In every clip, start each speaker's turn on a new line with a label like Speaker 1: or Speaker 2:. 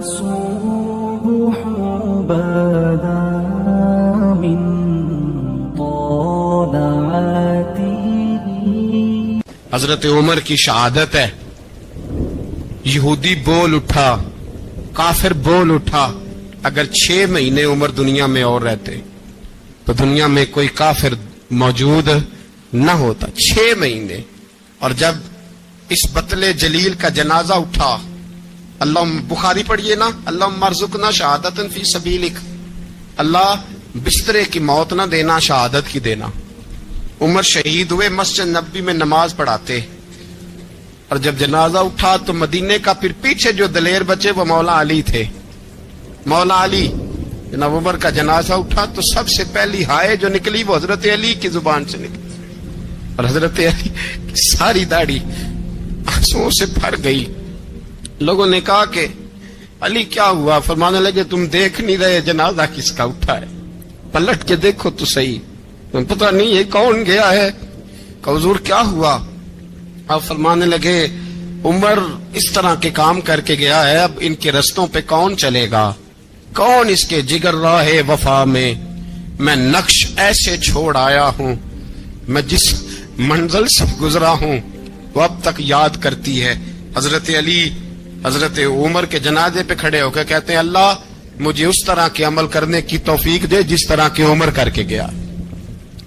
Speaker 1: الصبح بدا من طلعته.
Speaker 2: حضرت عمر کی شہادت ہے. یہودی بول اٹھا, کافر بول اٹھا, اگر 6 مہینے عمر دنیا میں اور رہتے تو دنیا میں کوئی کافر موجود نہ ہوتا. 6 مہینے. اور جب اس بطل جلیل کا جنازہ اٹھا, اللہ بخاری پڑھیے نا, اللہم ارزقنا شہادۃ فی سبیلک, اللہ بسترے کی موت نہ دینا, شہادت کی دینا. عمر شہید ہوئے, مسجد نبوی میں نماز پڑھاتے, اور جب جنازہ اٹھا تو مدینے کا پھر پیچھے جو دلیر بچے وہ مولا علی تھے. مولا علی, جناب عمر کا جنازہ اٹھا تو سب سے پہلی ہائے جو نکلی وہ حضرت علی کی زبان سے نکلی, اور حضرت علی کی ساری داڑھی آنسوؤں سے بھر گئی. لوگوں نے کہا کہ علی کیا ہوا؟ فرمانے لگے تم دیکھ نہیں رہے جنازہ کس کا اٹھا ہے, پلٹ کے دیکھو تو صحیح, تمہیں پتہ نہیں یہ کون گیا ہے؟ کہ حضور کیا ہوا؟ آپ فرمانے لگے عمر اس طرح کے کام کر کے گیا ہے, اب ان کے رستوں پہ کون چلے گا؟ کون اس کے جگر راہ وفا میں؟ میں نقش ایسے چھوڑ آیا ہوں, میں جس منزل سے گزرا ہوں وہ اب تک یاد کرتی ہے. حضرت علی حضرت عمر کے جنازے پہ کھڑے ہو کے کہتے ہیں اللہ مجھے اس طرح کے عمل کرنے کی توفیق دے جس طرح کے عمر کر کے گیا.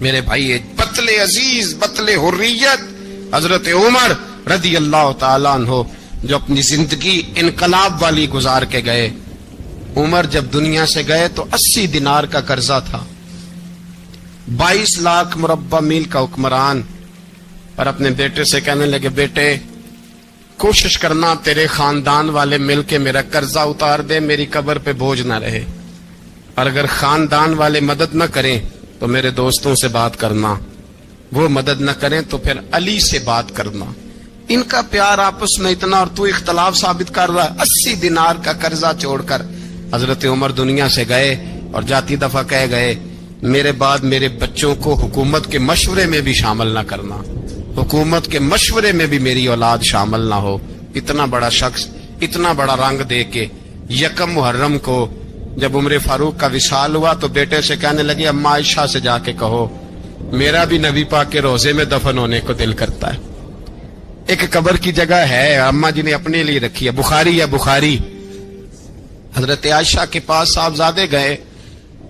Speaker 2: میرے بھائی, بطل عزیز, بطل حریت حضرت عمر رضی اللہ تعالیٰ عنہ, جو اپنی زندگی انقلاب والی گزار کے گئے. عمر جب دنیا سے گئے تو 80 دینار کا قرضہ تھا, 22 لاکھ مربع میل کا حکمران, اور اپنے بیٹے سے کہنے لگے بیٹے کوشش کرنا تیرے خاندان والے مل کے میرا قرضہ اتار دے, میری قبر پہ بوجھ نہ رہے, اور اگر خاندان والے مدد نہ کریں تو میرے دوستوں سے بات کرنا, وہ مدد نہ کریں تو پھر علی سے بات کرنا. ان کا پیار آپس میں اتنا, اور تو اختلاف ثابت کر رہا ہے. 80 دینار کا قرضہ چھوڑ کر حضرت عمر دنیا سے گئے, اور جاتی دفعہ کہہ گئے میرے بعد میرے بچوں کو حکومت کے مشورے میں بھی شامل نہ کرنا, حکومت کے مشورے میں بھی میری اولاد شامل نہ ہو. اتنا بڑا شخص اتنا بڑا رنگ دے کے 1 محرم کو جب عمر فاروق کا وصال ہوا تو بیٹے سے کہنے لگے اما عائشہ سے جا کے کہو میرا بھی نبی پاک کے روزے میں دفن ہونے کو دل کرتا ہے. ایک قبر کی جگہ ہے اما جی نے اپنے لیے رکھی ہے, بخاری ہے بخاری. حضرت عائشہ کے پاس صاحبزادے گئے,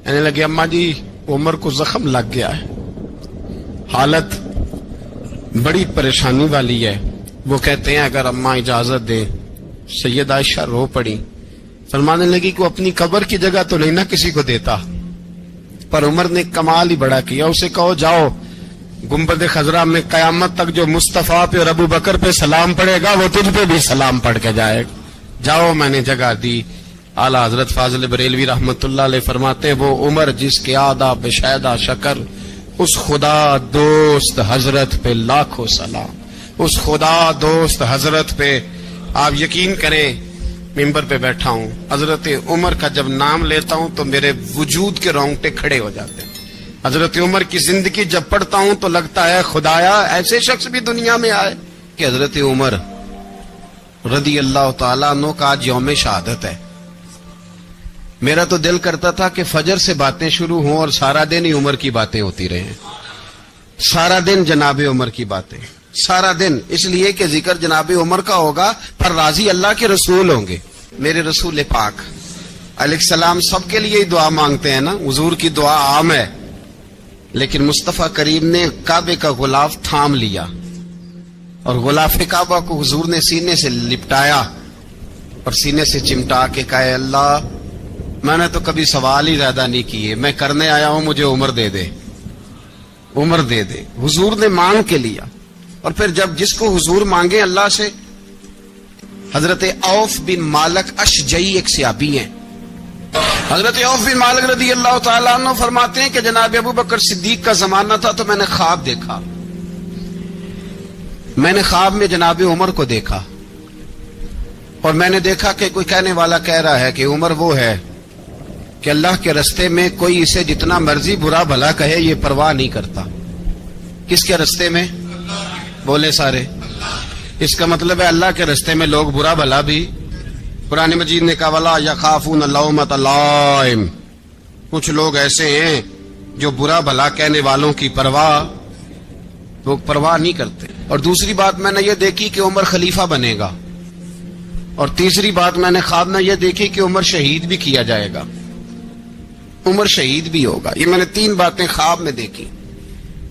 Speaker 2: کہنے لگے اما جی عمر کو زخم لگ گیا ہے, حالت بڑی پریشانی والی ہے. وہ کہتے ہیں اگر اما اجازت دیں. سید عائشہ رو پڑی, فرمانے لگی کہ اپنی قبر کی جگہ تو نہیں نہ کسی کو دیتا, پر عمر نے کمال ہی بڑا کیا. اسے کہو جاؤ گنبد خضرا میں قیامت تک جو مصطفیٰ پہ اور ابو بکر پہ سلام پڑے گا وہ تجھ پہ بھی سلام پڑھ کے جائے گا, جاؤ میں نے جگہ دی. اعلیٰ حضرت فاضل بریلوی رحمت اللہ علیہ فرماتے ہیں وہ عمر جس کے آداب شیدہ شکر, اس خدا دوست حضرت پہ لاکھوں سلام, اس خدا دوست حضرت پہ. آپ یقین کریں ممبر پہ بیٹھا ہوں, حضرت عمر کا جب نام لیتا ہوں تو میرے وجود کے رونگٹے کھڑے ہو جاتے ہیں. حضرت عمر کی زندگی جب پڑھتا ہوں تو لگتا ہے خدایا ایسے شخص بھی دنیا میں آئے. کہ حضرت عمر رضی اللہ تعالیٰ عنہ کا آج یوم شہادت ہے. میرا تو دل کرتا تھا کہ فجر سے باتیں شروع ہوں اور سارا دن ہی عمر کی باتیں ہوتی رہیں, سارا دن جناب عمر کی باتیں, سارا دن. اس لیے کہ ذکر جناب عمر کا ہوگا پر راضی اللہ کے رسول ہوں گے. میرے رسول پاک علیہ السلام سب کے لیے ہی دعا مانگتے ہیں نا, حضور کی دعا عام ہے, لیکن مصطفیٰ کریم نے کعبے کا غلاف تھام لیا اور غلاف کعبہ کو حضور نے سینے سے لپٹایا اور سینے سے چمٹا کے کہا اللہ میں نے تو کبھی سوال ہی زیادہ نہیں کیے, میں کرنے آیا ہوں مجھے عمر دے دے, عمر دے دے. حضور نے مانگ کے لیا. اور پھر جب جس کو حضور مانگے اللہ سے, حضرت عوف بن مالک اشجعی ایک صحابی ہیں, حضرت عوف بن مالک رضی اللہ تعالیٰ عنہ فرماتے ہیں کہ جناب ابو بکر صدیق کا زمانہ تھا تو میں نے خواب دیکھا, میں نے خواب میں جناب عمر کو دیکھا, اور میں نے دیکھا کہ کوئی کہنے والا کہہ رہا ہے کہ عمر وہ ہے کہ اللہ کے رستے میں کوئی اسے جتنا مرضی برا بھلا کہے یہ پرواہ نہیں کرتا. کس کے رستے میں؟ بولے سارے. اس کا مطلب ہے اللہ کے رستے میں لوگ برا بھلا بھی قرآن مجید نے کہا ولا یخافون لومۃ لائم، کچھ لوگ ایسے ہیں جو برا بھلا کہنے والوں کی پرواہ نہیں کرتے۔ اور دوسری بات میں نے یہ دیکھی کہ عمر خلیفہ بنے گا، اور تیسری بات میں نے خواب میں یہ دیکھی کہ عمر شہید بھی کیا جائے گا، عمر شہید بھی ہوگا۔ یہ میں نے 3 باتیں خواب میں دیکھی۔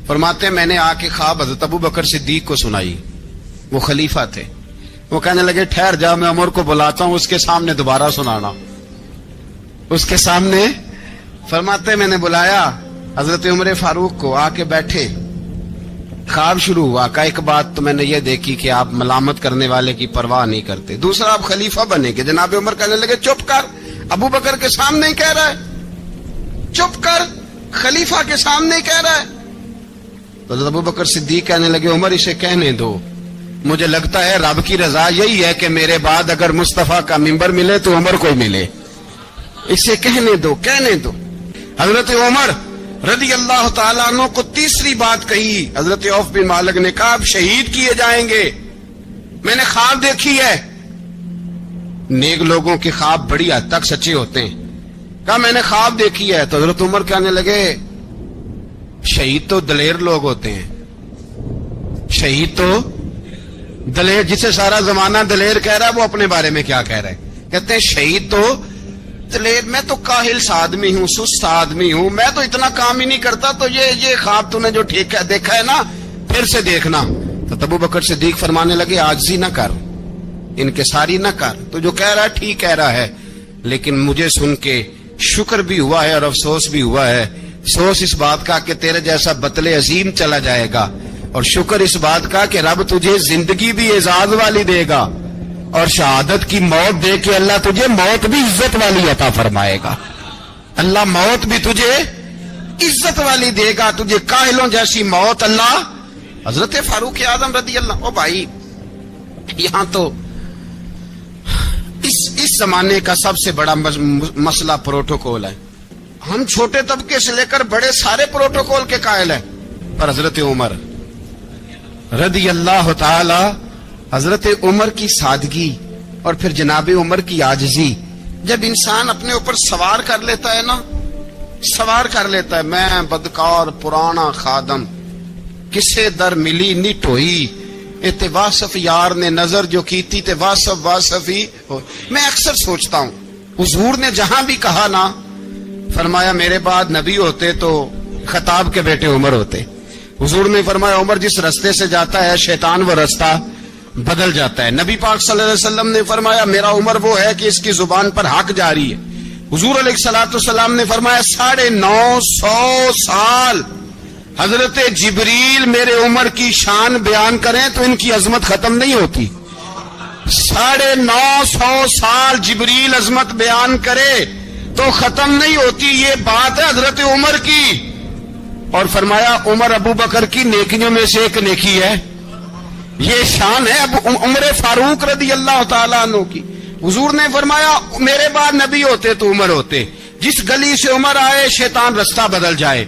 Speaker 2: فرماتے ہیں میں نے آ کے خواب حضرت ابو بکر صدیق کو سنائی، وہ خلیفہ تھے۔ وہ کہنے لگے ٹھہر جا، میں عمر کو بلاتا ہوں، اس کے سامنے دوبارہ سنانا، اس کے سامنے۔ فرماتے ہیں میں نے بلایا حضرت عمر فاروق کو، آ کے بیٹھے، خواب شروع ہوا۔ کہ ایک بات تو میں نے یہ دیکھی کہ آپ ملامت کرنے والے کی پرواہ نہیں کرتے، دوسرا آپ خلیفہ بنے گے۔ جناب عمر کہنے لگے چپ کر، ابو بکر کے سامنے ہی کہہ رہا ہے، چپ کر، خلیفہ کے سامنے ہی کہہ رہا ہے۔ تو حضرت ابو بکر صدیق کہنے لگے عمر اسے کہنے دو، مجھے لگتا ہے رب کی رضا یہی ہے کہ میرے بعد اگر مصطفیٰ کا منبر ملے تو عمر کو ملے، اسے کہنے دو، کہنے دو۔ حضرت عمر رضی اللہ تعالیٰ عنہ کو تیسری بات کہی۔ حضرت عوف بن مالک نے کہا آپ شہید کیے جائیں گے، میں نے خواب دیکھی ہے۔ نیک لوگوں کے خواب بڑی حد تک سچے ہوتے ہیں۔ کہا میں نے خواب دیکھی ہے۔ تو حضرت عمر کہنے لگے شہید تو دلیر لوگ ہوتے ہیں، شہید تو دلیر، جسے سارا زمانہ دلیر کہہ رہا ہے وہ اپنے بارے میں کیا کہہ رہا ہے؟ کہتے ہیں شہید تو دلیر، میں تو کاہل سا آدمی ہوں، سست آدمی ہوں، میں تو اتنا کام ہی نہیں کرتا، تو یہ خواب تو نے جو ٹھیک ہے دیکھا ہے نا، پھر سے دیکھنا۔ تو ابو بکر صدیق فرمانے لگے عاجزی نہ کر، انکساری نہ کر، تو جو کہہ رہا ہے ٹھیک کہہ رہا ہے، لیکن مجھے سن کے شکر بھی ہوا ہے اور افسوس بھی ہوا ہے۔ افسوس اس بات کا کہ تیرے جیسا بطل عظیم چلا جائے گا، اور شکر اس بات کا کہ رب تجھے زندگی بھی اعزاز والی دے گا، اور شہادت کی موت دے کے اللہ تجھے موت بھی عزت والی عطا فرمائے گا۔ اللہ موت بھی تجھے عزت والی دے گا، تجھے کاہلوں جیسی موت اللہ۔ حضرت فاروق اعظم رضی اللہ، او بھائی یہاں تو اس زمانے کا سب سے بڑا مسئلہ پروٹوکول ہے۔ ہم چھوٹے طبقے سے لے کر بڑے سارے پروٹوکول کے قائل ہیں، پر حضرت عمر رضی اللہ تعالی، حضرت عمر کی سادگی اور پھر جناب عمر کی عاجزی، جب انسان اپنے اوپر سوار کر لیتا ہے نا، سوار کر لیتا ہے، میں بدکار پرانا خادم، کسے در ملی نٹ ہوئی، تے واصف یار نے نظر جو کیتی تے واصف ہی ہو۔ میں اکثر سوچتا ہوں حضور نے جہاں بھی کہا نا، فرمایا میرے بعد نبی ہوتے تو خطاب کے بیٹے عمر ہوتے۔ حضور نے فرمایا عمر جس رستے سے جاتا ہے شیطان وہ رستہ بدل جاتا ہے۔ نبی پاک صلی اللہ علیہ وسلم نے فرمایا میرا عمر وہ ہے کہ اس کی زبان پر حق جاری ہے۔ حضور علیہ الصلوۃ والسلام نے فرمایا 950 سال حضرت جبریل میرے عمر کی شان بیان کریں تو ان کی عظمت ختم نہیں ہوتی۔ 950 سال جبریل عظمت بیان کرے تو ختم نہیں ہوتی۔ یہ بات ہے حضرت عمر کی، اور فرمایا عمر ابو بکر کی نیکیوں میں سے ایک نیکی ہے، یہ شان ہے اب عمر فاروق رضی اللہ تعالیٰ عنہ کی۔ حضور نے فرمایا میرے بعد نبی ہوتے تو عمر ہوتے، جس گلی سے عمر آئے شیطان رستہ بدل جائے۔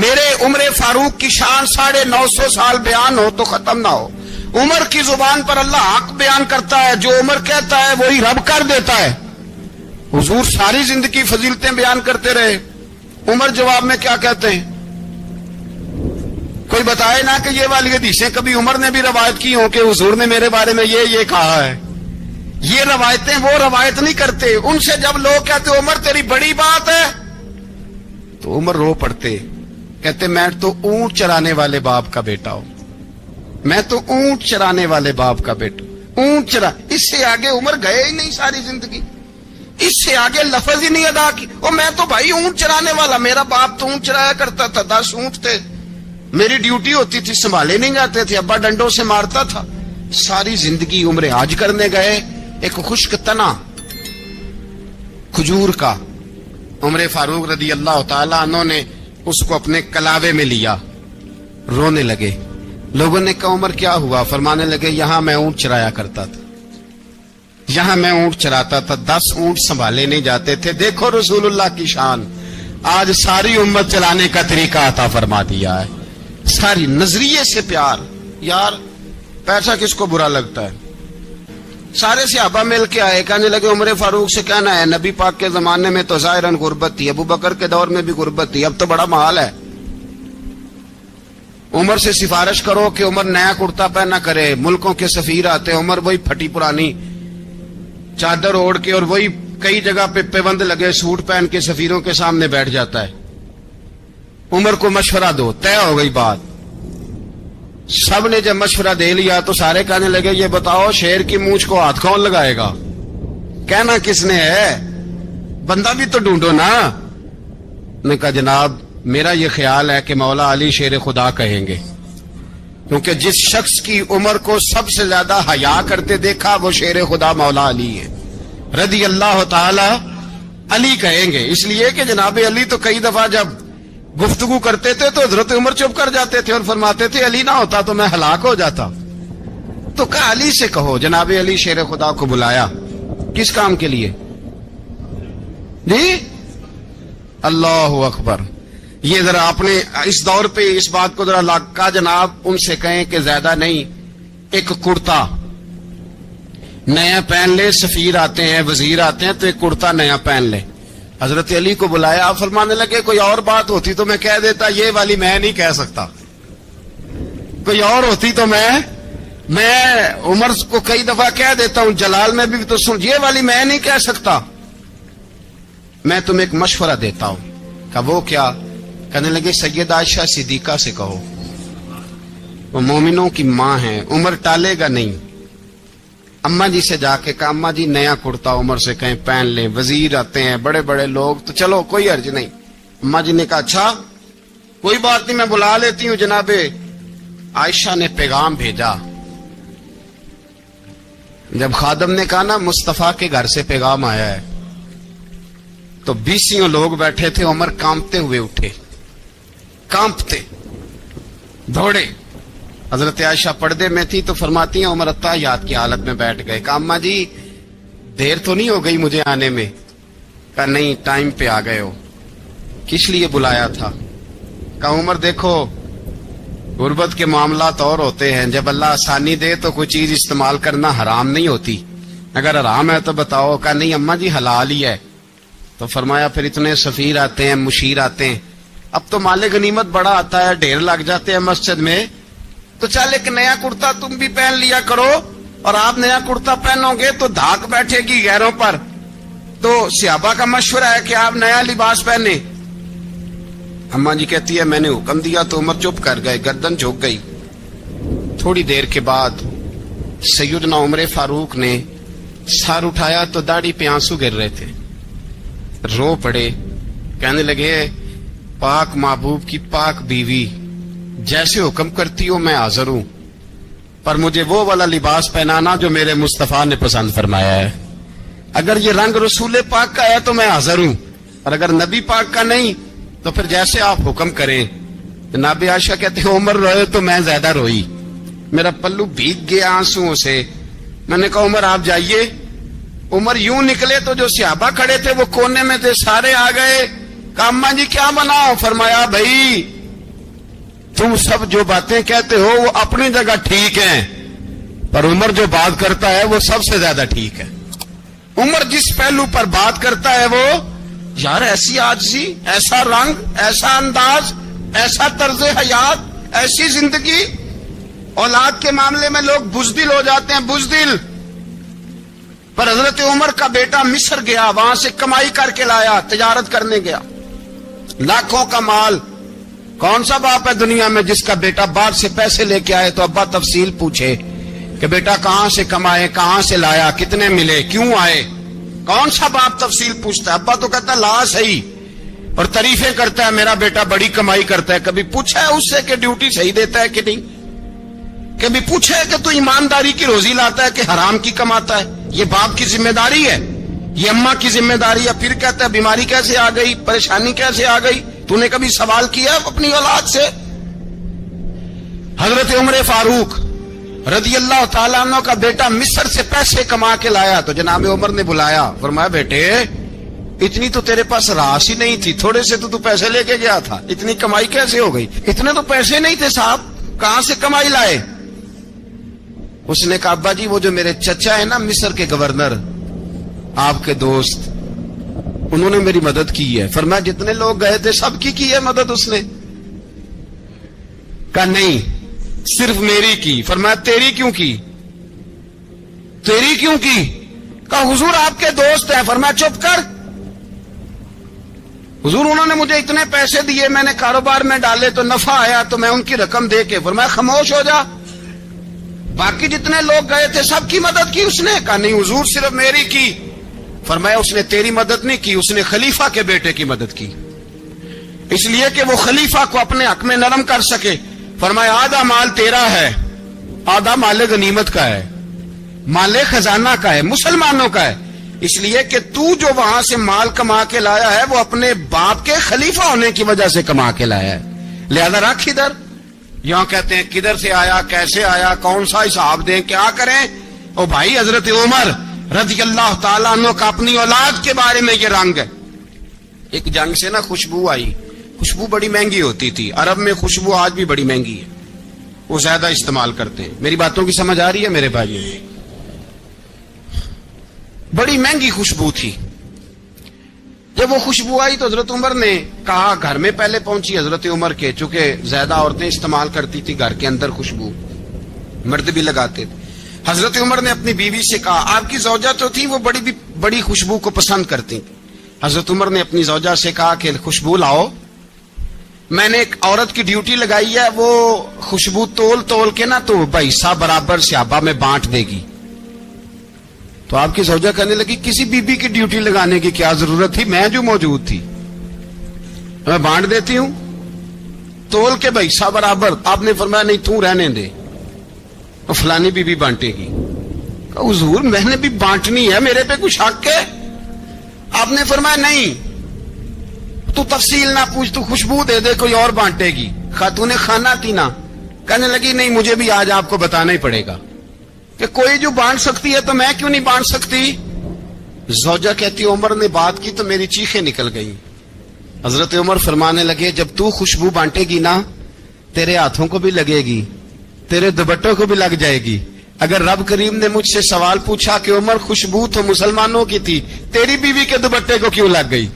Speaker 2: میرے عمر فاروق کی شان 950 سال بیان ہو تو ختم نہ ہو۔ عمر کی زبان پر اللہ حق بیان کرتا ہے، جو عمر کہتا ہے وہی رب کر دیتا ہے۔ حضور ساری زندگی فضیلتیں بیان کرتے رہے، عمر جواب میں کیا کہتے ہیں؟ کوئی بتائے نا کہ یہ والی حدیثیں کبھی عمر نے بھی روایت کی ہوں کہ حضور نے میرے بارے میں یہ کہا ہے۔ یہ روایتیں وہ روایت نہیں کرتے، ان سے جب لوگ کہتے عمر تیری بڑی بات ہے تو عمر رو پڑتے، کہتے میں تو اونٹ چرانے والے باپ کا بیٹا ہوں، میں تو اونٹ چرانے والے باپ کا بیٹا، اونٹ چرا۔ اس سے آگے عمر گئے ہی نہیں ساری زندگی، اس سے آگے لفظ ہی نہیں ادا کی۔ اور میں تو بھائی اونٹ چرانے والا، میرا باپ تو اونٹ چرایا کرتا تھا، 10 اونٹ تھے، میری ڈیوٹی ہوتی تھی، سنبھالے نہیں جاتے تھے، ابا ڈنڈوں سے مارتا تھا۔ ساری زندگی عمر حج کرنے گئے، ایک خشک تنا کھجور کا عمر فاروق رضی اللہ تعالیٰ عنہ نے اس کو اپنے کلاوے میں لیا، رونے لگے۔ لوگوں نے کہا عمر کیا ہوا؟ فرمانے لگے یہاں میں اونٹ چرایا کرتا تھا، یہاں میں اونٹ چراتا تھا، 10 اونٹ سنبھالے نہیں جاتے تھے۔ دیکھو رسول اللہ کی شان، آج ساری امت چلانے کا طریقہ عطا فرما دیا ہے، ساری نظریے سے پیار۔ یار پیسہ کس کو برا لگتا ہے؟ سارے صحابہ مل کے آئے, کہنے لگے عمر فاروق سے کہنا ہے نبی پاک کے زمانے میں تو ظاہراً غربت تھی, ابو بکر کے دور میں بھی غربت تھی, اب تو بڑا محال ہے. عمر سے سفارش کرو کہ عمر نیا کرتا پہنا کرے. ملکوں کے سفیر آتے, عمر وہی پھٹی پرانی چادر اوڑھ کے اور وہی کئی جگہ پہ پیوند لگے سوٹ پہن کے سفیروں کے سامنے بیٹھ جاتا ہے. عمر کو مشورہ دو, طے ہو گئی بات. سب نے جب مشورہ دے لیا تو سارے کہنے لگے یہ بتاؤ شیر کی مونچھ کو ہاتھ کون لگائے گا, کہنا کس نے ہے, بندہ بھی تو ڈھونڈو نا. نے کہا جناب میرا یہ خیال ہے کہ مولا علی شیر خدا کہیں گے, کیونکہ جس شخص کی عمر کو سب سے زیادہ حیا کرتے دیکھا وہ شیر خدا مولا علی ہے رضی اللہ تعالی. علی کہیں گے اس لیے کہ جناب علی تو کئی دفعہ جب گفتگو کرتے تھے تو حضرت عمر چپ کر جاتے تھے اور فرماتے تھے علی نہ ہوتا تو میں ہلاک ہو جاتا. تو کہا علی سے کہو. جناب علی شیر خدا کو بلایا, کس کام کے لیے جی؟ اللہ اکبر. یہ ذرا آپ نے اس دور پہ اس بات کو ذرا کہا جناب ان سے کہیں کہ زیادہ نہیں, ایک کرتا نیا پہن لے, سفیر آتے ہیں وزیر آتے ہیں تو ایک کرتا نیا پہن لے. حضرت علی کو بلایا, آپ فرمانے لگے کوئی اور بات ہوتی تو میں کہہ دیتا, یہ والی میں نہیں کہہ سکتا. کوئی اور ہوتی تو میں عمر کو کئی دفعہ کہہ دیتا ہوں, جلال میں بھی تو سن, یہ والی میں نہیں کہہ سکتا. میں تمہیں ایک مشورہ دیتا ہوں. کہا وہ کیا؟ کہنے لگے سیدہ عائشہ صدیقہ سے کہو, وہ مومنوں کی ماں ہیں, عمر ٹالے گا نہیں. اماں جی سے جا کے کہا اماں جی نیا کرتا عمر سے کہیں پہن لیں, وزیر آتے ہیں بڑے بڑے لوگ تو چلو کوئی حرج نہیں. اماں جی نے کہا اچھا کوئی بات نہیں میں بلا لیتی ہوں. جناب عائشہ نے پیغام بھیجا. جب خادم نے کہا نا مصطفیٰ کے گھر سے پیغام آیا ہے, تو 20 لوگ بیٹھے تھے. عمر کانپتے ہوئے اٹھے, کانپتے دوڑے. حضرت عائشہ پردے میں تھی تو فرماتی ہیں عمر اتحیات کی حالت میں بیٹھ گئے. کہا اماں جی دیر تو نہیں ہو گئی مجھے آنے میں؟ کہا نہیں ٹائم پہ آ گئے ہو. کس لیے بلایا تھا؟ کہا عمر دیکھو غربت کے معاملات اور ہوتے ہیں, جب اللہ آسانی دے تو کوئی چیز استعمال کرنا حرام نہیں ہوتی, اگر حرام ہے تو بتاؤ. کہا نہیں اماں جی حلال ہی ہے. تو فرمایا پھر اتنے سفیر آتے ہیں مشیر آتے ہیں, اب تو مال غنیمت بڑا آتا ہے, ڈھیر لگ جاتے ہیں مسجد میں, تو چل ایک نیا کرتا تم بھی پہن لیا کرو, اور آپ نیا کرتا پہنو گے تو دھاک بیٹھے گی غیروں پر. تو صحابہ کا مشورہ ہے کہ آپ نیا لباس پہنے. اماں جی کہتی ہے میں نے حکم دیا تو عمر چپ کر گئے, گردن جھک گئی. تھوڑی دیر کے بعد سیدنا عمر فاروق نے سر اٹھایا تو داڑھی پہ آنسو گر رہے تھے, رو پڑے. کہنے لگے پاک محبوب کی پاک بیوی جیسے حکم کرتی ہو میں حاضر ہوں, پر مجھے وہ والا لباس پہنانا جو میرے مصطفیٰ نے پسند فرمایا ہے. اگر یہ رنگ رسول پاک کا ہے تو میں حاضر ہوں, اور اگر نبی پاک کا نہیں تو پھر جیسے آپ حکم کریں. جناب عائشہ کہتے ہیں عمر روئے تو میں زیادہ روئی, میرا پلو بھیگ گیا آنسوؤں سے. میں نے کہا عمر آپ جائیے. عمر یوں نکلے تو جو صحابہ کھڑے تھے وہ کونے میں تھے, سارے آ گئے. کہا اماں جی کیا بناؤ؟ فرمایا بھائی تم سب جو باتیں کہتے ہو وہ اپنی جگہ ٹھیک ہیں, پر عمر جو بات کرتا ہے وہ سب سے زیادہ ٹھیک ہے. عمر جس پہلو پر بات کرتا ہے وہ یار ایسی عاجزی, ایسا رنگ, ایسا انداز, ایسا طرز حیات, ایسی زندگی. اولاد کے معاملے میں لوگ بزدل ہو جاتے ہیں, بزدل. پر حضرت عمر کا بیٹا مصر گیا, وہاں سے کمائی کر کے لایا, تجارت کرنے گیا, لاکھوں کا مال. کون سا باپ ہے دنیا میں جس کا بیٹا باپ سے پیسے لے کے آئے تو ابا تفصیل پوچھے کہ بیٹا کہاں سے کمائے, کہاں سے لایا, کتنے ملے, کیوں آئے؟ کون سا باپ تفصیل پوچھتا ہے؟ ابا تو کہتا ہے لا صحیح, اور تعریفیں کرتا ہے میرا بیٹا بڑی کمائی کرتا ہے. کبھی پوچھا ہے اس سے کہ ڈیوٹی صحیح دیتا ہے کہ نہیں؟ کبھی پوچھا ہے کہ تو ایمانداری کی روزی لاتا ہے کہ حرام کی کماتا ہے؟ یہ باپ کی ذمہ داری ہے, یہ اماں کی ذمہ داری ہے. پھر کہتا ہے بیماری کیسے آ گئی, پریشانی کیسے آ گئی؟ تو نے کبھی سوال کیا اپنی اولاد سے؟ حضرت عمر فاروق رضی اللہ تعالیٰ عنہ کا بیٹا مصر سے پیسے کما کے لایا تو جناب عمر نے بلایا, فرمایا بیٹے اتنی تو تیرے پاس راس ہی نہیں تھی, تھوڑے سے تو پیسے لے کے گیا تھا, اتنی کمائی کیسے ہو گئی؟ اتنے تو پیسے نہیں تھے صاحب, کہاں سے کمائی لائے؟ اس نے کہا ابا جی وہ جو میرے چچا ہے نا مصر کے گورنر آپ کے دوست انہوں نے میری مدد کی ہے. فرمایا جتنے لوگ گئے تھے سب کی ہے مدد اس نے؟ کہا نہیں صرف میری کی. فرمایا تیری کیوں کی؟ تیری کیوں کی؟ کہا حضور آپ کے دوست ہیں. فرمایا چپ کر حضور انہوں نے مجھے اتنے پیسے دیے میں نے کاروبار میں ڈالے تو نفع آیا تو میں ان کی رقم دے کے. فرمایا خاموش ہو جا باقی جتنے لوگ گئے تھے سب کی مدد کی اس نے؟ کہا نہیں حضور صرف میری کی. فرمایا اس نے تیری مدد نہیں کی اس نے خلیفہ کے بیٹے کی مدد کی اس لیے کہ وہ خلیفہ کو اپنے حق میں نرم کر سکے. فرمایا آدھا مال تیرا ہے آدھا مال غنیمت کا ہے مال خزانہ کا ہے مسلمانوں کا ہے اس لیے کہ تو جو وہاں سے مال کما کے لایا ہے وہ اپنے باپ کے خلیفہ ہونے کی وجہ سے کما کے لایا ہے لہذا رکھ ادھر. یہاں کہتے ہیں کدھر سے آیا کیسے آیا کون سا حساب دیں کیا کریں. او بھائی حضرت عمر رضی اللہ تعالیٰ عنہ کا اپنی اولاد کے بارے میں یہ رنگ ہے. ایک جنگ سے نا خوشبو آئی. خوشبو بڑی مہنگی ہوتی تھی عرب میں خوشبو آج بھی بڑی مہنگی ہے وہ زیادہ استعمال کرتے ہیں. میری باتوں کی سمجھ آ رہی ہے میرے بھائی؟ بڑی مہنگی خوشبو تھی. جب وہ خوشبو آئی تو حضرت عمر نے کہا گھر میں پہلے پہنچی حضرت عمر کے چونکہ زیادہ عورتیں استعمال کرتی تھی گھر کے اندر خوشبو مرد بھی لگاتے تھے. حضرت عمر نے اپنی بیوی سے کہا آپ کی زوجہ تو تھی وہ بڑی خوشبو کو پسند کرتی. حضرت عمر نے اپنی زوجہ سے کہا کہ خوشبو لاؤ میں نے ایک عورت کی ڈیوٹی لگائی ہے وہ خوشبو تول کے نا تو حصہ برابر صحابہ میں بانٹ دے گی. تو آپ کی زوجہ کہنے لگی کسی بی بی کی ڈیوٹی لگانے کی کیا ضرورت تھی میں جو موجود تھی میں بانٹ دیتی ہوں تول کے حصہ برابر. آپ نے فرمایا نہیں تو رہنے دے فلانی بی بی بانٹے گی. کہا حضور میں نے بھی بانٹنی ہے میرے پہ کچھ حق ہے؟ آپ نے فرمایا نہیں تو تفصیل نہ پوچھ تو خوشبو دے دے کوئی اور بانٹے گی. خاتون خانہ تھی نا کہنے لگی نہیں مجھے بھی آج آپ کو بتانا ہی پڑے گا کہ کوئی جو بانٹ سکتی ہے تو میں کیوں نہیں بانٹ سکتی. زوجہ کہتی عمر نے بات کی تو میری چیخیں نکل گئی. حضرت عمر فرمانے لگے جب تو خوشبو بانٹے گی نا تیرے ہاتھوں کو بھی لگے گی تیرے دوپٹوں کو بھی لگ جائے گی. اگر رب کریم نے مجھ سے سوال پوچھا کہ عمر خوشبو تو مسلمانوں کی تھی تیری بیوی کے دوپٹے کو کیوں لگ گئی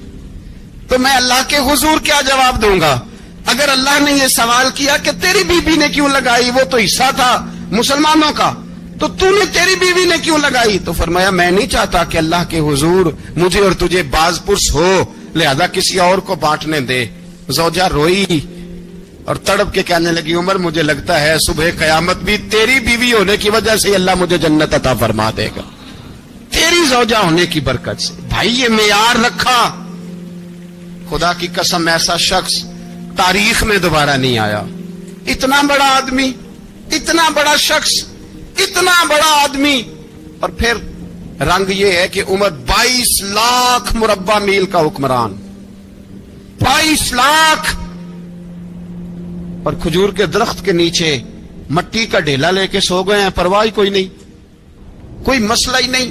Speaker 2: تو میں اللہ کے حضور کیا جواب دوں گا. اگر اللہ نے یہ سوال کیا کہ تیری بیوی نے کیوں لگائی وہ تو حصہ تھا مسلمانوں کا تو نے تیری بیوی نے کیوں لگائی. تو فرمایا میں نہیں چاہتا کہ اللہ کے حضور مجھے اور تجھے باز پرس ہو لہذا کسی اور کو بانٹنے دے. زوجہ روئی اور تڑپ کے کہنے لگی عمر مجھے لگتا ہے صبح قیامت بھی تیری بیوی ہونے کی وجہ سے اللہ مجھے جنت عطا فرما دے گا تیری زوجہ ہونے کی برکت سے. بھائی یہ معیار رکھا خدا کی قسم ایسا شخص تاریخ میں دوبارہ نہیں آیا. اتنا بڑا آدمی اتنا بڑا شخص اتنا بڑا آدمی اور پھر رنگ یہ ہے کہ عمر 22 لاکھ مربع میل کا حکمران 22 لاکھ اور کھجور کے درخت کے نیچے مٹی کا ڈھیلا لے کے سو گئے ہیں پرواہ کوئی نہیں کوئی مسئلہ ہی نہیں.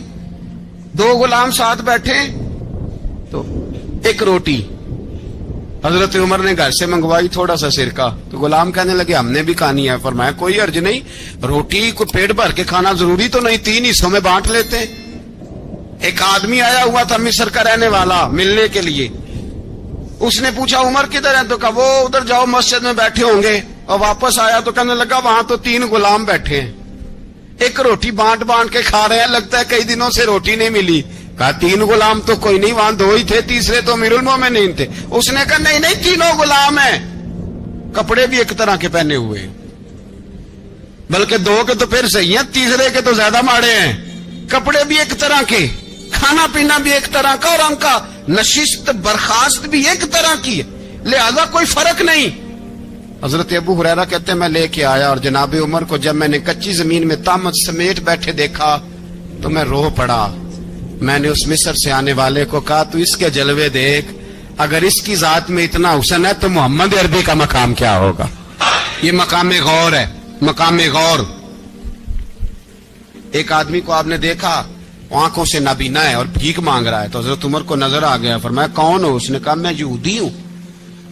Speaker 2: 2 غلام ساتھ بیٹھے تو ایک روٹی حضرت عمر نے گھر سے منگوائی تھوڑا سا سرکہ تو غلام کہنے لگے ہم نے بھی کھانی ہے. فرمایا کوئی حرج نہیں روٹی کو پیٹ بھر کے کھانا ضروری تو نہیں 3 حصوں میں بانٹ لیتے. ایک آدمی آیا ہوا تھا مصر کا رہنے والا ملنے کے لیے اس نے پوچھا عمر کدھر ہے تو کہا وہ ادھر جاؤ مسجد میں بیٹھے ہوں گے اور واپس آیا تو کہنے لگا وہاں تو 3 غلام بیٹھے ہیں ایک روٹی بانٹ کے کھا رہے ہیں لگتا ہے کئی دنوں سے روٹی نہیں ملی. کہا 3 غلام تو کوئی نہیں وہاں 2 ہی تھے تیسرے تو امیر المومنین تھے. اس نے کہا نہیں 3 غلام ہیں کپڑے بھی ایک طرح کے پہنے ہوئے بلکہ 2 کے تو پھر صحیح ہیں تیسرے کے تو زیادہ ماڑے ہیں. کپڑے بھی ایک طرح کے کھانا پینا بھی ایک طرح کا اور ان کا نشست برخاست بھی ایک طرح کی ہے لہذا کوئی فرق نہیں. حضرت ابو ہریرہ کہتے ہیں میں لے کے آیا اور جناب عمر کو جب میں نے کچی زمین میں تامت سمیٹ بیٹھے دیکھا تو میں رو پڑا. میں نے اس مصر سے آنے والے کو کہا تو اس کے جلوے دیکھ اگر اس کی ذات میں اتنا حسن ہے تو محمد عربی کا مقام کیا ہوگا. یہ مقام غور ہے مقام غور. ایک آدمی کو آپ نے دیکھا آنکھوں سے نابینا ہے اور بھیک مانگ رہا ہے تو حضرت عمر کو نظر آ گیا. فرمایا کون ہو؟ اس نے کہا میں یہودی ہوں.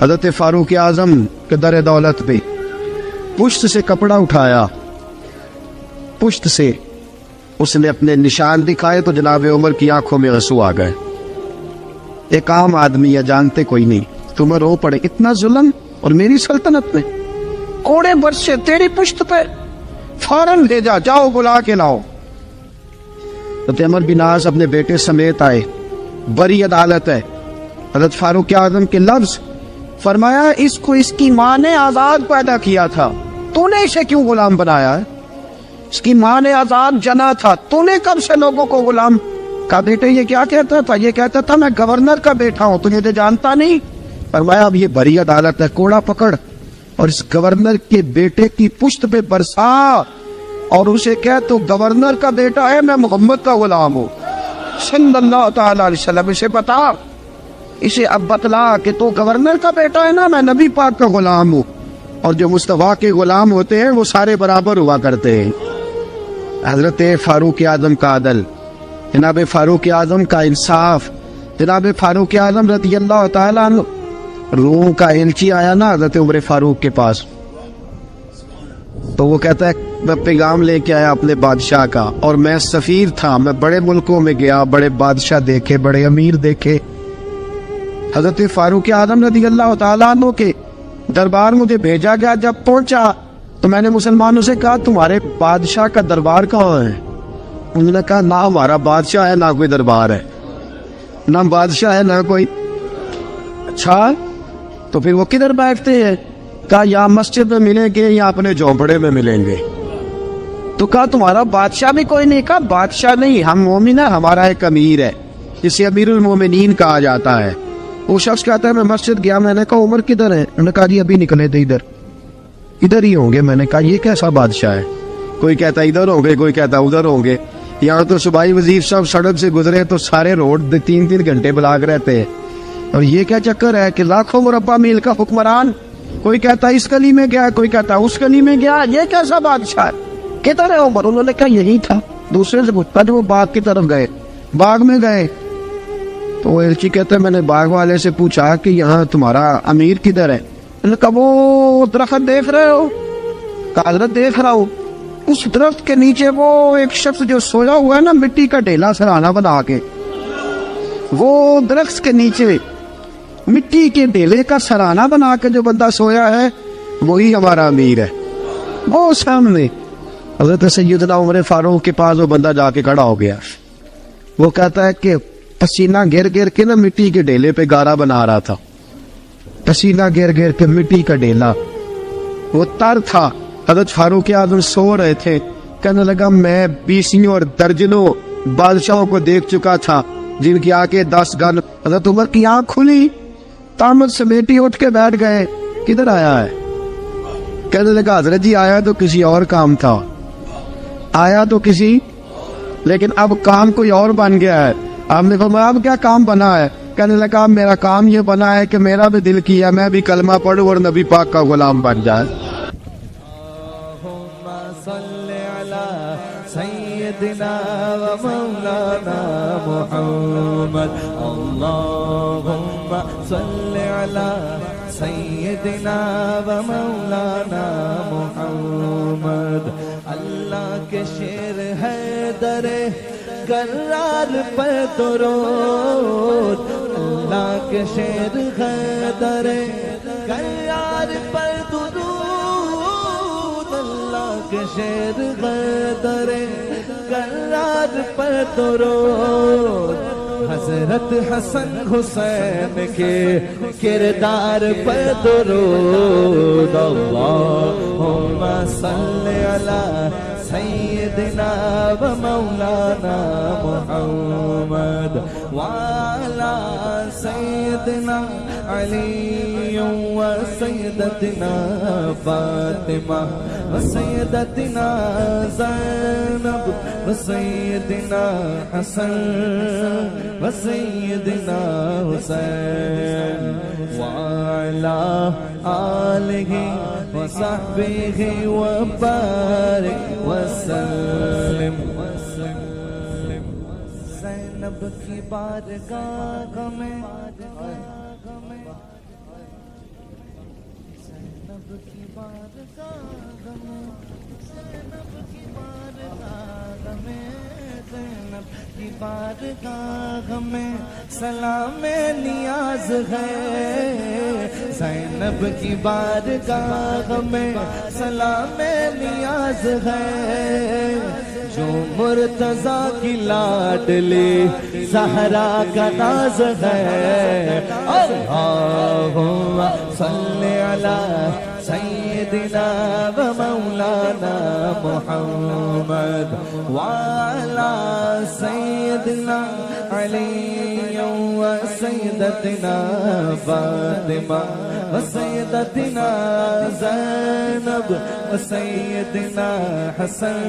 Speaker 3: حضرت فاروق اعظم کے در دولت پہ پشت سے کپڑا اٹھایا، پشت سے اس نے اپنے نشان دکھائے تو جناب عمر کی آنکھوں میں آنسو آ گئے۔ ایک عام آدمی ہے، جانتے کوئی نہیں، تم رو پڑے، اتنا ظلم اور میری سلطنت میں، کوڑے برسے تیری پشت پہ، فوراً لے جا، جاؤ بلا کے لاؤ۔ حضرت عمر بن عاص اپنے بیٹے سمیت آئے، بڑی عدالت ہے، حضرت فاروق اعظم کے لفظ، فرمایا اس کو اس کی ماں نے آزاد پیدا کیا تھا، تو نے اسے کیوں غلام بنایا ہے؟ اس کی ماں نے آزاد جنا تھا، تو نے کب سے لوگوں کو غلام کا؟ بیٹے یہ کیا کہتا تھا؟ یہ کہتا تھا میں گورنر کا بیٹا ہوں، تجھے تو جانتا نہیں۔ فرمایا اب یہ بڑی عدالت ہے، کوڑا پکڑ اور اس گورنر کے بیٹے کی پشت پہ برسا اور اسے کہہ تو گورنر کا بیٹا ہے، میں محمد کا غلام ہوں صلی اللہ تعالی علیہ وسلم۔ اسے بتا، اسے اب بتلا کہ تو گورنر کا بیٹا ہے نا، میں نبی پاک کا غلام ہوں، اور جو مصطفیٰ کے غلام ہوتے ہیں وہ سارے برابر ہوا کرتے ہیں۔ حضرت فاروق اعظم کا عدل، جناب فاروق اعظم کا انصاف، جناب فاروق اعظم رضی اللہ تعالیٰ عنہ، روم کا ایلچی آیا نا حضرت عمر فاروق کے پاس، تو وہ کہتا ہے میں پیغام لے کے آیا اپنے بادشاہ کا، اور میں سفیر تھا، میں بڑے ملکوں میں گیا، بڑے بادشاہ دیکھے، بڑے امیر دیکھے۔ حضرت فاروق اعظم رضی اللہ تعالیٰ عنہ کے دربار مجھے بھیجا گیا، جب پہنچا تو میں نے مسلمانوں سے کہا تمہارے بادشاہ کا دربار کہاں ہے؟ انہوں نے کہا نہ ہمارا بادشاہ ہے نہ کوئی دربار ہے، نہ بادشاہ ہے نہ کوئی۔ اچھا تو پھر وہ کدھر بیٹھتے ہیں؟ کہا یا مسجد میں ملیں گے یا اپنے جھونپڑے میں ملیں گے۔ تو کہا تمہارا بادشاہ بھی کوئی نہیں؟ کہا بادشاہ نہیں، ہم مومن ہیں، ہمارا ایک امیر ہے جسے امیر المومنین کہا جاتا ہے۔ وہ شخص کہتا ہے میں مسجد گیا، میں نے کہا عمر کدھر ہے؟ انہوں نے کہا جی ابھی نکلے تھے ادھر ہی ہوں گے۔ میں نے کہا یہ کیسا بادشاہ ہے؟ کوئی کہتا ادھر ہوں گے، کوئی کہتا ادھر ہوں گے۔ یہاں تو صوبائی وزیر صاحب سڑک سے گزرے تو سارے روڈ 3 گھنٹے بلاک رہتے ہیں، اور یہ کیا چکر ہے کہ لاکھوں مربع میل کا حکمران، کوئی کہتا اس گلی میں گیا، کوئی کہتا اس گلی میں گیا، یہ کیسا بادشاہ ہے؟ کدھر ہے عمر؟ انہوں نے کہا یہی تھا۔ دوسرے سے پوچھتا جو وہ باغ کی طرف گئے، باغ میں گئے تو وہ ایلچی کہتا ہے میں نے باغ والے سے پوچھا کہ یہاں تمہارا امیر کدھر ہے؟ انہوں نے کہا وہ درخت دیکھ رہے ہو؟ کہا حضرت دیکھ رہا ہوں۔ اس درخت کے نیچے وہ ایک شخص جو سویا ہوا ہے نا، مٹی کا ڈھیلا سرہانہ بنا کے، وہ درخت کے نیچے مٹی کے ڈھیلے کا سرہانہ بنا کے جو بندہ سویا ہے وہی ہمارا امیر ہے۔ وہ سامنے حضرت سیدنا عمر فاروق کے پاس وہ بندہ جا کے کھڑا ہو گیا، وہ کہتا ہے کہ پسینہ گر گر کے نا مٹی کے ڈھیلے پہ گارا بنا رہا تھا، پسینہ گر گر کے مٹی کا ڈھیلا، وہ تر تھا۔ حضرت فاروق اعظم سو رہے تھے، کہنے لگا میں 20 اور درجنوں بادشاہوں کو دیکھ چکا تھا جن کی آنکھیں 10 گن۔ حضرت عمر کی آنکھ کھلی، تامت سمیٹی اٹھ کے بیٹھ گئے، کدھر آیا ہے؟ کہنے لگا حضرت جی آیا تو کسی اور کام تھا، آیا تو کسی، لیکن اب کام کوئی اور بن گیا ہے۔ آپ نے فرمایا اب کیا کام بنا ہے؟ کہنے لگا میرا کام یہ بنا ہے کہ میرا بھی دل کیا میں بھی کلمہ پڑھوں اور نبی پاک کا غلام بن جائے۔
Speaker 1: سيدنا ومولانا محمد اللهم صل على سيدنا ومولانا محمد اللہ کے شیر ہے در کرار پر درود اللہ کے شیر ہے در کرار پر درود اللہ کے شیر ہے در کرار پر درود حضرت حسن حسین کے کردار پر درود اللہم صلی علی سیدنا و مولانا محمد وعلا سیدنا علی و سیدتنا فاطمہ و سیدتنا زینب و سیدنا حسن و سیدنا حسین وعلا آلہ و صحبہ و بارک وسلم زینب کی بارگاہ میں کی بارگاہ میں سلام نیاز ہے، زینب کی بارگاہ میں سلام نیاز ہے، جو مرتضیٰ کی لاڈلی زہرا کا ناز ہے۔ اللہم صلی علی سیدنا و مولانا محمد وعلی سیدنا علی و سیدتنا فاطمہ و سیدتنا زینب و سیدنا حسن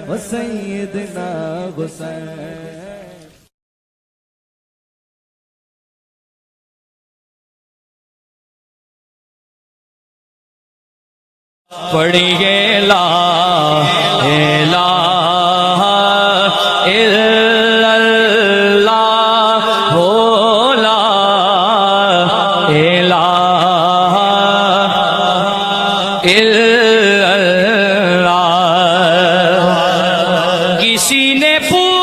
Speaker 1: و سیدنا حسین۔
Speaker 4: پڑھیے لا الہ الا اللہ ہو، لا الہ الا اللہ۔ کسی نے پوچھا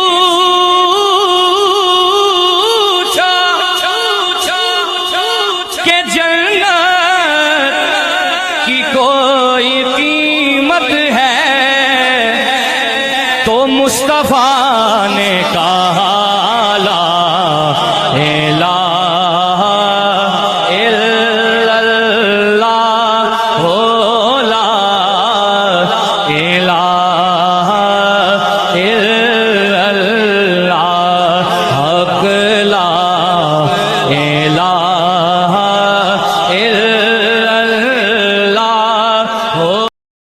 Speaker 4: کہ جنت کی کوئی قیمت ہے، تو مصطفیٰ نے کہا